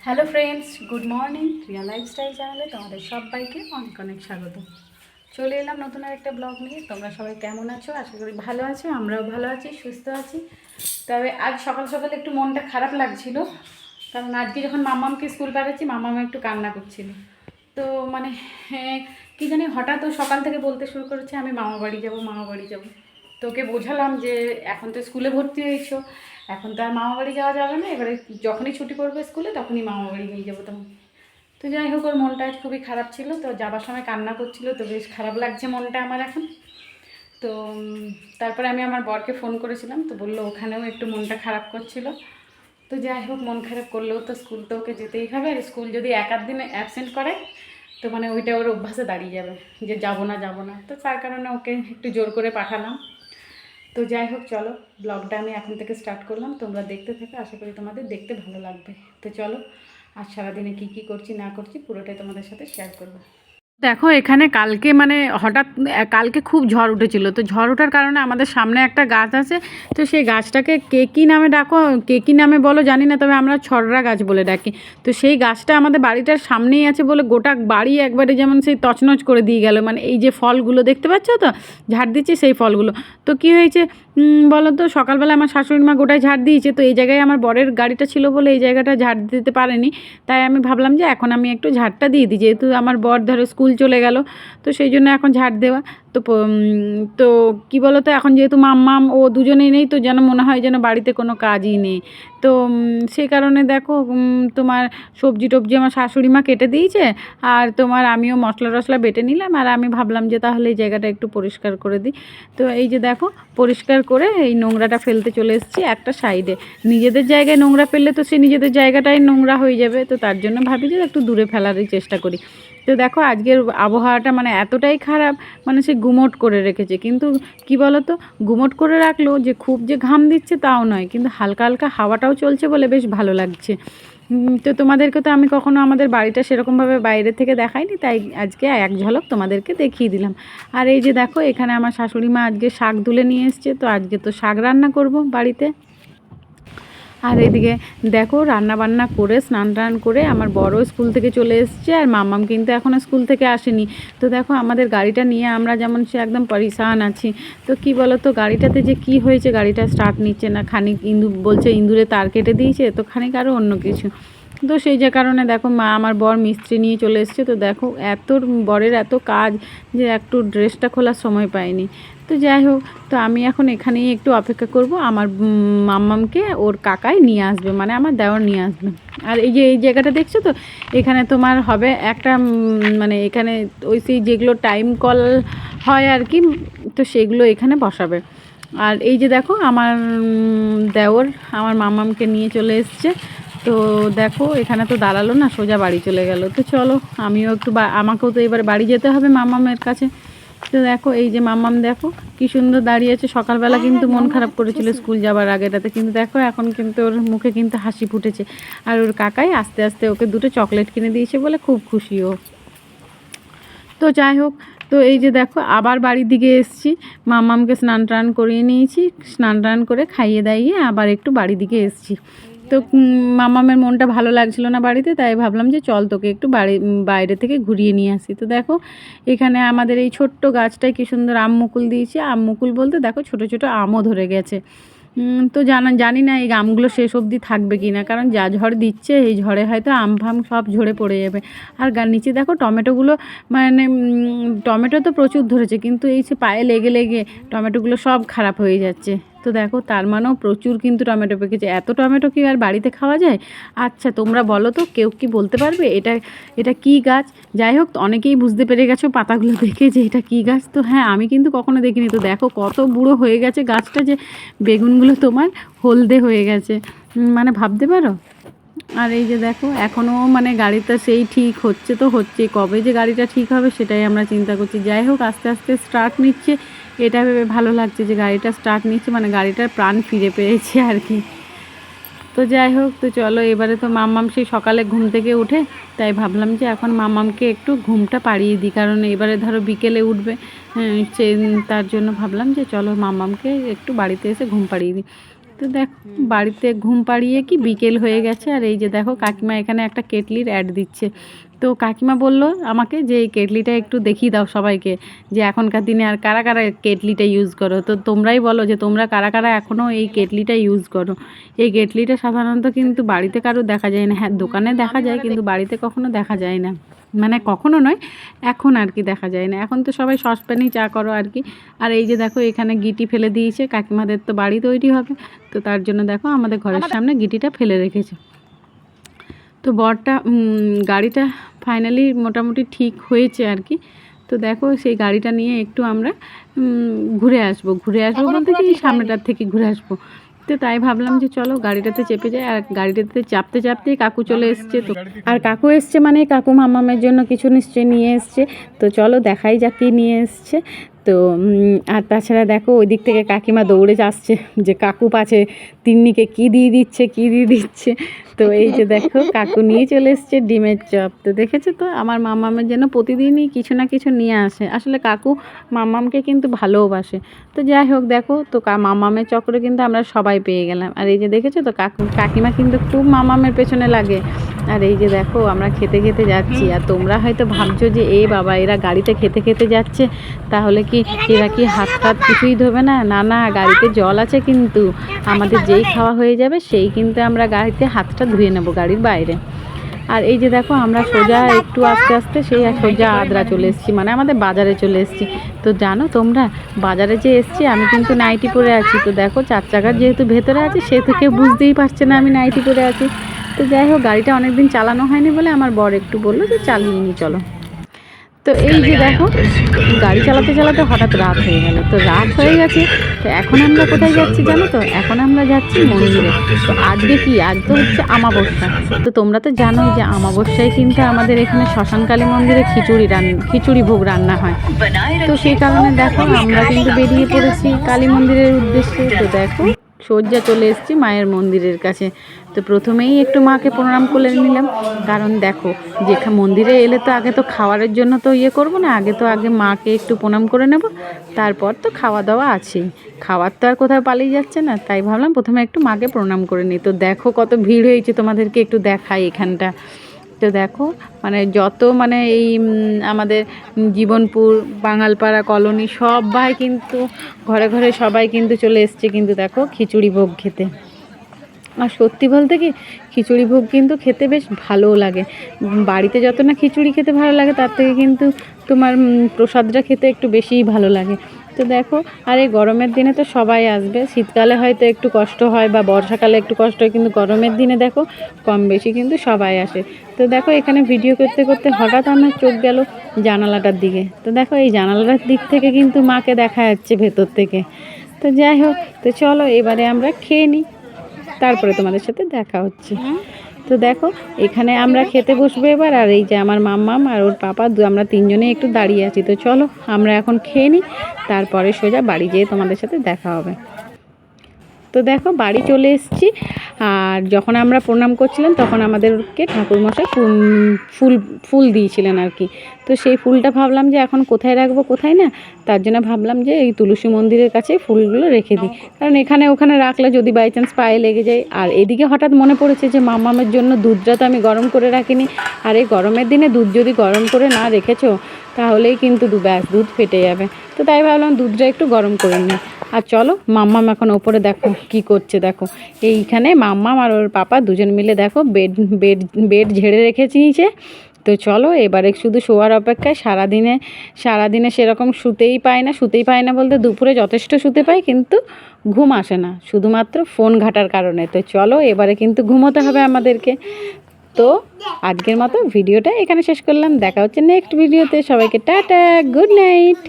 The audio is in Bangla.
Hello friends, good morning. Riya lifestyle চ্যানেলে তোমাদের সবাইকে অনেক অনেক স্বাগত। চলে এলাম নতুন একটা ব্লগ নিয়ে। তোমরা সবাই কেমন আছো? আশা করি ভালো আছো। আমরাও ভালো আছি, সুস্থ আছি। তবে আজ সকাল সকাল একটু মনটা খারাপ লাগছিল, কারণ আজকে যখন মাম্মামকে স্কুল পাঠাচ্ছি মাম্মাম একটু কান্না করছিল। তো মানে কী জানি হঠাৎ ও সকাল থেকে বলতে শুরু করেছে আমি মামা বাড়ি যাবো, মামা বাড়ি যাবো। তো ওকে বোঝালাম যে এখন তো স্কুলে ভর্তি হয়েছো, এখন তো আর মামা বাড়ি যাওয়া যাবে না, এবারে যখনই ছুটি পড়বে স্কুলে তখনই মামা বাড়ি নিয়ে যাবো তোমার। তো যাই হোক, ওর মনটা খুবই খারাপ ছিল, তো যাবার সময় কান্না করছিল, তো বেশ খারাপ লাগছে মনটা আমার এখন। তো তারপরে আমি আমার বরকে ফোন করেছিলাম, তো বললো ওখানেও একটু মনটা খারাপ করছিল। তো যাই হোক, মন খারাপ করলেও তো স্কুল তো ওকে যেতেই হবে, আর স্কুল যদি এক আধ দিনে অ্যাবসেন্ট করে তো মানে ওইটা ওর অভ্যাসে দাঁড়িয়ে যাবে যে যাবো না যাবো না। তো তার কারণে ওকে একটু জোর করে পাঠালাম। তো যাই হোক, চলো ব্লগটা আমি এখন থেকে স্টার্ট করলাম, তোমরা দেখতে থাকো, আশা করি তোমাদের দেখতে ভালো লাগবে। তো চলো, আজ সারাদিনে কী করছি না করছি পুরোটাই তোমাদের সাথে শেয়ার করবো। দেখো এখানে কালকে মানে হঠাৎ কালকে খুব ঝড় উঠেছিল, তো ঝড় ওঠার কারণে আমাদের সামনে একটা গাছ আছে, তো সেই গাছটাকে কে কী নামে ডাকো, কে কী নামে বলো জানি না, তবে আমরা ছড়রা গাছ বলে ডাকি। তো সেই গাছটা আমাদের বাড়িটার সামনেই আছে বলে গোটা বাড়ি একবারে যেমন সেই তছনছ করে দিয়ে গেল। মানে এই যে ফলগুলো দেখতে পাচ্ছ তো, ঝাড় দিচ্ছে সেই ফলগুলো। তো কী হয়েছে বলো তো, সকালবেলা আমার শাশুড়ি মা গোটায় ঝাড় দিয়েছে, তো এই জায়গায় আমার বরের গাড়িটা ছিল বলে এই জায়গাটা ঝাড় দিতে পারেনি। তাই আমি ভাবলাম যে এখন আমি একটু ঝাড়টা দিয়ে দিই, যেহেতু আমার বর ধরো স্কুল চলে গেল, তো সেই জন্য এখন ঝাড় দেওয়া। তো তো কী বলো তো, এখন যেহেতু মাম্মাম ও দুজনেই নেই, তো যেন মনে হয় যেন বাড়িতে কোনো কাজই নেই। তো সেই কারণে দেখো তোমার সবজি টবজি আমার শাশুড়ি মা কেটে দিয়েছে, আর তোমার আমিও মশলা টশলা বেটে নিলাম, আর আমি ভাবলাম যে তাহলে এই জায়গাটা একটু পরিষ্কার করে দিই। তো এই যে দেখো পরিষ্কার করে এই নোংরাটা ফেলতে চলে এসেছি একটা সাইডে। নিজেদের জায়গায় নোংরা ফেললে তো সে নিজেদের জায়গাটাই নোংরা হয়ে যাবে, তো তার জন্য ভাবি যে একটু দূরে ফেলারই চেষ্টা করি। তো দেখো আজকের আবহাওয়াটা মানে এতটাই খারাপ, মানে সে গুমোট করে রেখেছে, কিন্তু কি বলো তো, গুমোট করে রাখলো যে খুব যে ঘাম দিচ্ছে তাও নয়, কিন্তু হালকা হালকা হাওয়াটাও চলছে বলে বেশ ভালো লাগছে। তো তোমাদেরকে তো আমি কখনো আমাদের বাড়িটা সেরকমভাবে বাইরে থেকে দেখাইনি, তাই আজকে এক ঝলক তোমাদেরকে দেখিয়ে দিলাম। আর এই যে দেখো এখানে আমার শাশুড়ি মা আজকে শাক তুলে নিয়ে এসছে, তো আজকে তো শাক রান্না করব বাড়িতে। আর এদিকে দেখো রান্না বান্না করে স্নান টান করে আমার বড় স্কুল থেকে চলে এসছে, আর মাম্মাম কিন্তু এখনও স্কুল থেকে আসেনি। তো দেখো আমাদের গাড়িটা নিয়ে আমরা যেমন সে একদম পরিশান আছি। তো কি বলো তো, গাড়িটাতে যে কি হয়েছে, গাড়িটা স্টার্ট নিচ্ছে না, খানিক বলছে ইঁদুরে তার কেটে দিয়েছে, তো খানিক আরও অন্য কিছু। তো সেই যে কারণে দেখো মা আমার বর মিস্ত্রি নিয়ে চলে এসছে। তো দেখো এত বরের এত কাজ যে একটু ড্রেসটা খোলার সময় পাইনি। তো যাই হোক, তো আমি এখন এখানেই একটু অপেক্ষা করব, আমার মাম্মামকে ওর কাকাই নিয়ে আসবে, মানে আমার দেওর নিয়ে আসবে। আর এই যে এই জায়গাটা দেখছো তো, এখানে তোমার হবে একটা মানে এখানে ওই সেই যেগুলো টাইম কল হয় আর কি, তো সেগুলো এখানে বসাবে। আর এই যে দেখো আমার দেওর আমার মাম্মামকে নিয়ে চলে এসছে। তো দেখো এখানে তো দাঁড়ালো না, সোজা বাড়ি চলে গেল। তো চলো আমিও একটু আমাকেও তো এবার বাড়ি যেতে হবে মাম্মামের কাছে। তো দেখো এই যে মাম্মাম দেখো কি সুন্দর দাঁড়িয়ে আছে। সকালবেলা কিন্তু মন খারাপ করেছিল স্কুল যাবার আগেটাতে, কিন্তু দেখো এখন কিন্তু ওর মুখে কিন্তু হাসি ফুটেছে। আর ওর কাকাই আস্তে আস্তে ওকে দুটো চকলেট কিনে দিয়েছে বলে খুব খুশি ও। তো যাই হোক, তো এই যে দেখো আবার বাড়ির দিকে এসেছি, মাম্মামকে স্নান টান করিয়ে নিয়েছি, স্নান টান করে খাইয়ে দাইয়ে আবার একটু বাড়ির দিকে এসেছি। তো মাম্মামের মনটা ভালো লাগছিল না বাড়িতে, তাই ভাবলাম যে চল তোকে একটু বাইরে থেকে ঘুরিয়ে নিয়ে আসি। তো দেখো এখানে আমাদের এই ছোট্ট গাছটায় কী সুন্দর আম মুকুল দিয়েছে। আম মুকুল বলতে দেখো ছোট ছোট আমও ধরে গেছে। তো জানি না এই আমগুলো শেষ অবধি থাকবে কি না, কারণ যা ঝড় দিচ্ছে এই ঝড়ে হয়তো আম ফাম সব ঝরে পড়ে যাবে। আর নিচে দেখো টমেটোগুলো, মানে টমেটো তো প্রচুর ধরেছে, কিন্তু এই সে পায়ে লেগে লেগে টমেটোগুলো সব খারাপ হয়ে যাচ্ছে। তো দেখো তার মানেও প্রচুর কিন্তু টমেটো পেকেছে। এত টমেটো কি আর বাড়িতে খাওয়া যায়? আচ্ছা তোমরা বলো তো, কেউ কি বলতে পারবে এটা এটা কী গাছ? যাই হোক, অনেকেই বুঝতে পেরে গেছো পাতাগুলো দেখে যে এটা কী গাছ। তো হ্যাঁ, আমি কিন্তু কখনো দেখিনি। তো দেখো কত বুড়ো হয়ে গেছে গাছটা, যে বেগুনগুলো তোমার হলদে হয়ে গেছে, মানে ভাবতে পারো। আর এই যে দেখো এখনও মানে গাড়িটা সেই ঠিক হচ্ছে তো হচ্ছে, কবে যে গাড়িটা ঠিক হবে সেটাই আমরা চিন্তা করছি। যাই হোক আস্তে আস্তে স্টার্ট নিচ্ছে, এটা ভেবে ভালো লাগছে যে গাড়িটা স্টার্ট নিচ্ছে, মানে গাড়িটার প্রাণ ফিরে পেয়েছে আর কি। তো যাই হোক, তো চলো এবারে তো মাম্মাম সেই সকালে ঘুম থেকে উঠে, তাই ভাবলাম যে এখন মাম্মামকে একটু ঘুমটা পাড়িয়ে দিই, কারণ এবারে ধরো বিকেলে উঠবে। সে তার জন্য ভাবলাম যে চলো মাম্মামকে একটু বাড়িতে এসে ঘুম পাড়িয়ে দিই। তো দেখো বাড়িতে ঘুম পাড়িয়ে কি বিকেল হয়ে গেছে, আর এই যে দেখো কাকিমা এখানে একটা কেটলির অ্যাড দিচ্ছে। তো কাকিমা বলল আমাকে যে এই কেটলিটা একটু দেখিয়ে দাও সবাইকে, যে এখনকার দিনে আর কারা কারা কেটলিটা ইউজ করো। তো তোমরাই বলো যে তোমরা কারা কারা এখনও এই কেটলিটা ইউজ করো। এই কেটলিটা সাধারণত কিন্তু বাড়িতে কারো দেখা যায় না, হ্যাঁ দোকানে দেখা যায় কিন্তু বাড়িতে কখনো দেখা যায় না, মানে কখনো নয় এখন আর কি দেখা যায় না। এখন তো সবাই সসপ্যানেই চা করো আর কি। আর এই যে দেখো এখানে গিটি ফেলে দিয়েছে, কাকিমাদের তো বাড়ি তৈরি হবে, তো তার জন্য দেখো আমাদের ঘরের সামনে গিটিটা ফেলে রেখেছে। তো বরটা গাড়িটা ফাইনালি মোটামুটি ঠিক হয়েছে আর কি। তো দেখো সেই গাড়িটা নিয়ে একটু আমরা ঘুরে আসবো বলতে কি সামনেটার থেকে ঘুরে আসবো। তো তাই ভাবলাম যে চলো গাড়িটাতে চেপে যাই। আর গাড়িটাতে চাপতে চাপতেই কাকু চলে এসছে। তো আর কাকু এসছে মানে কাকু মামামের জন্য কিছু নিশ্চয়ই নিয়ে এসছে। তো চলো দেখাই যাক কী নিয়ে এসছে। তো আর তাছাড়া দেখো ওই দিক থেকে কাকিমা দৌড়ে আসছে যে কাকু পাছে তিন্নিকে কী দিয়ে দিচ্ছে। তো এই যে দেখো কাকু নিয়ে চলে এসছে ডিমের চপ। তো দেখেছো তো আমার মামামের জন্য প্রতিদিনই কিছু না কিছু নিয়ে আসে। আসলে কাকু মামামকে কিন্তু ভালোবাসে। তো যাই হোক দেখো তো মামামের চক্করে কিন্তু আমরা সবাই পেয়ে গেলাম। আর এই যে দেখেছো তো কাকিমা কিন্তু খুব মামামের পেছনে লাগে। আর এই যে দেখো আমরা খেতে খেতে যাচ্ছি। আর তোমরা হয়তো ভাবছো যে এ বাবা এরা গাড়িতে খেতে খেতে যাচ্ছে, তাহলে কি এরা কি হাত টাত কিছুই ধোবে না? না না, গাড়িতে জল আছে, কিন্তু আমাদের যেই খাওয়া হয়ে যাবে সেই কিন্তু আমরা গাড়িতে হাতটা ধুয়ে নেবো গাড়ির বাইরে। আর এই যে দেখো আমরা সোজা একটু আস্তে আস্তে সেই সোজা আদ্রা চলে এসেছি, মানে আমাদের বাজারে চলে এসেছি। তো জানো তোমরা বাজারে যে এসেছি আমি কিন্তু নাইটি পরে আছি। তো দেখো 4 চাকার যেহেতু ভেতরে আছে সেহেতু কেউ বুঝতেই পারছে না আমি নাইটি পরে আছি। তো যাই হোক গাড়িটা অনেকদিন চালানো হয়নি বলে আমার বর একটু বললো যে চালিয়ে নি চলো। তো এই যে দেখো গাড়ি চালাতে চালাতে হঠাৎ রাত হয়ে গেল। তো রাত হয়ে গেছে, তো এখন আমরা কোথায় যাচ্ছি জানো তো? এখন আমরা যাচ্ছি মন্দিরে। তো আজকে কি, আজ তো হচ্ছে আমাবস্যা। তো তোমরা তো জানোই যে আমাবস্যায় কিন্তু আমাদের এখানে শ্মশানকালী মন্দিরে খিচুড়ি ভোগ রান্না হয়। তো সেই কারণে দেখো আমরা কিন্তু বেরিয়ে পড়েছি কালী মন্দিরের উদ্দেশ্যে। তো দেখো সোজা চলে এসেছি মায়ের মন্দিরের কাছে। তো প্রথমেই একটু মাকে প্রণাম করে নিলাম, কারণ দেখো যে মন্দিরে এলে তো আগে তো খাওয়ারের জন্য তো করবো না, আগে মাকে একটু প্রণাম করে নেব, তারপর তো খাওয়া দাওয়া আছেই। খাওয়ার তো আর কোথাও পালিয়ে যাচ্ছে না, তাই ভাবলাম প্রথমে একটু মাকে প্রণাম করে নিই। তো দেখো কত ভিড় হয়েছে, তোমাদেরকে একটু দেখাই এখানটা। তো দেখো মানে যত মানে এই আমাদের জীবনপুর বাঙালপাড়া কলোনি সবাই কিন্তু ঘরে ঘরে সবাই কিন্তু চলে এসছে কিন্তু দেখো খিচুড়ি ভোগ খেতে। আর সত্যি বলতে কি খিচুড়ি ভোগ কিন্তু খেতে বেশ ভালোও লাগে। বাড়িতে যত না খিচুড়ি খেতে ভালো লাগে তার থেকে কিন্তু তোমার প্রসাদটা খেতে একটু বেশিই ভালো লাগে। তো দেখো আর এই গরমের দিনে তো সবাই আসবে, শীতকালে হয়তো একটু কষ্ট হয় বা বর্ষাকালে একটু কষ্ট হয়, কিন্তু গরমের দিনে দেখো কম বেশি কিন্তু সবাই আসে। তো দেখো এখানে ভিডিও করতে করতে হঠাৎ আমার চোখ গেল জানালাটার দিকে। তো দেখো এই জানালাটার দিক থেকে কিন্তু মাকে দেখা যাচ্ছে ভেতর থেকে। তো যাই হোক তো চলো এবারে আমরা খেয়ে নিই, তারপরে তোমাদের সাথে দেখা হচ্ছে। তো দেখো এখানে আমরা খেতে বসবো এবার। আর এই যে আমার মাম্মাম আর ওর পাপা আমরা 3 জনেই একটু দাঁড়িয়ে আছি। তো চলো আমরা এখন খেয়ে নিই, তারপরে সোজা বাড়ি যেয়ে তোমাদের সাথে দেখা হবে। তো দেখো বাড়ি চলে এসেছি। আর যখন আমরা প্রণাম করছিলাম তখন আমাদেরকে ঠাকুরমশাই ফুল দিয়েছিলেন আর কি। তো সেই ফুলটা ভাবলাম যে এখন কোথায় রাখবো কোথায় না, তার জন্য ভাবলাম যে এই তুলসী মন্দিরের কাছে ফুলগুলো রেখে দিই, কারণ এখানে ওখানে রাখলে যদি বাই চান্স পায়ে লেগে যায়। আর এদিকে হঠাৎ মনে পড়েছে যে মামামের জন্য দুধটা তো আমি গরম করে রাখিনি। আর এই গরমের দিনে দুধ যদি গরম করে না রেখেছো তাহলেই কিন্তু দুধ ফেটে যাবে। তো তাই ভাবলাম দুধটা একটু গরম করে নিই। আর চলো মাম্মাম এখন ওপরে দেখো কি করছে। দেখো এইখানে মাম্মাম আর ওর পাপা দুজন মিলে দেখো বেড ঝেড়ে রেখেছে নিচে। তো চলো এবারে শুধু শোয়ার অপেক্ষায়। সারাদিনে সেরকম শুতেই পায় না বলতে দুপুরে যথেষ্ট শুতে পাই, কিন্তু ঘুম আসে না, শুধুমাত্র ফোন ঘাটার কারণে। তো চলো এবারে কিন্তু ঘুমোতে হবে আমাদেরকে। তো আজকের মতো ভিডিওটা এখানে শেষ করলাম, দেখা হচ্ছে নেক্সট ভিডিওতে। সবাইকে টাটা, গুড নাইট।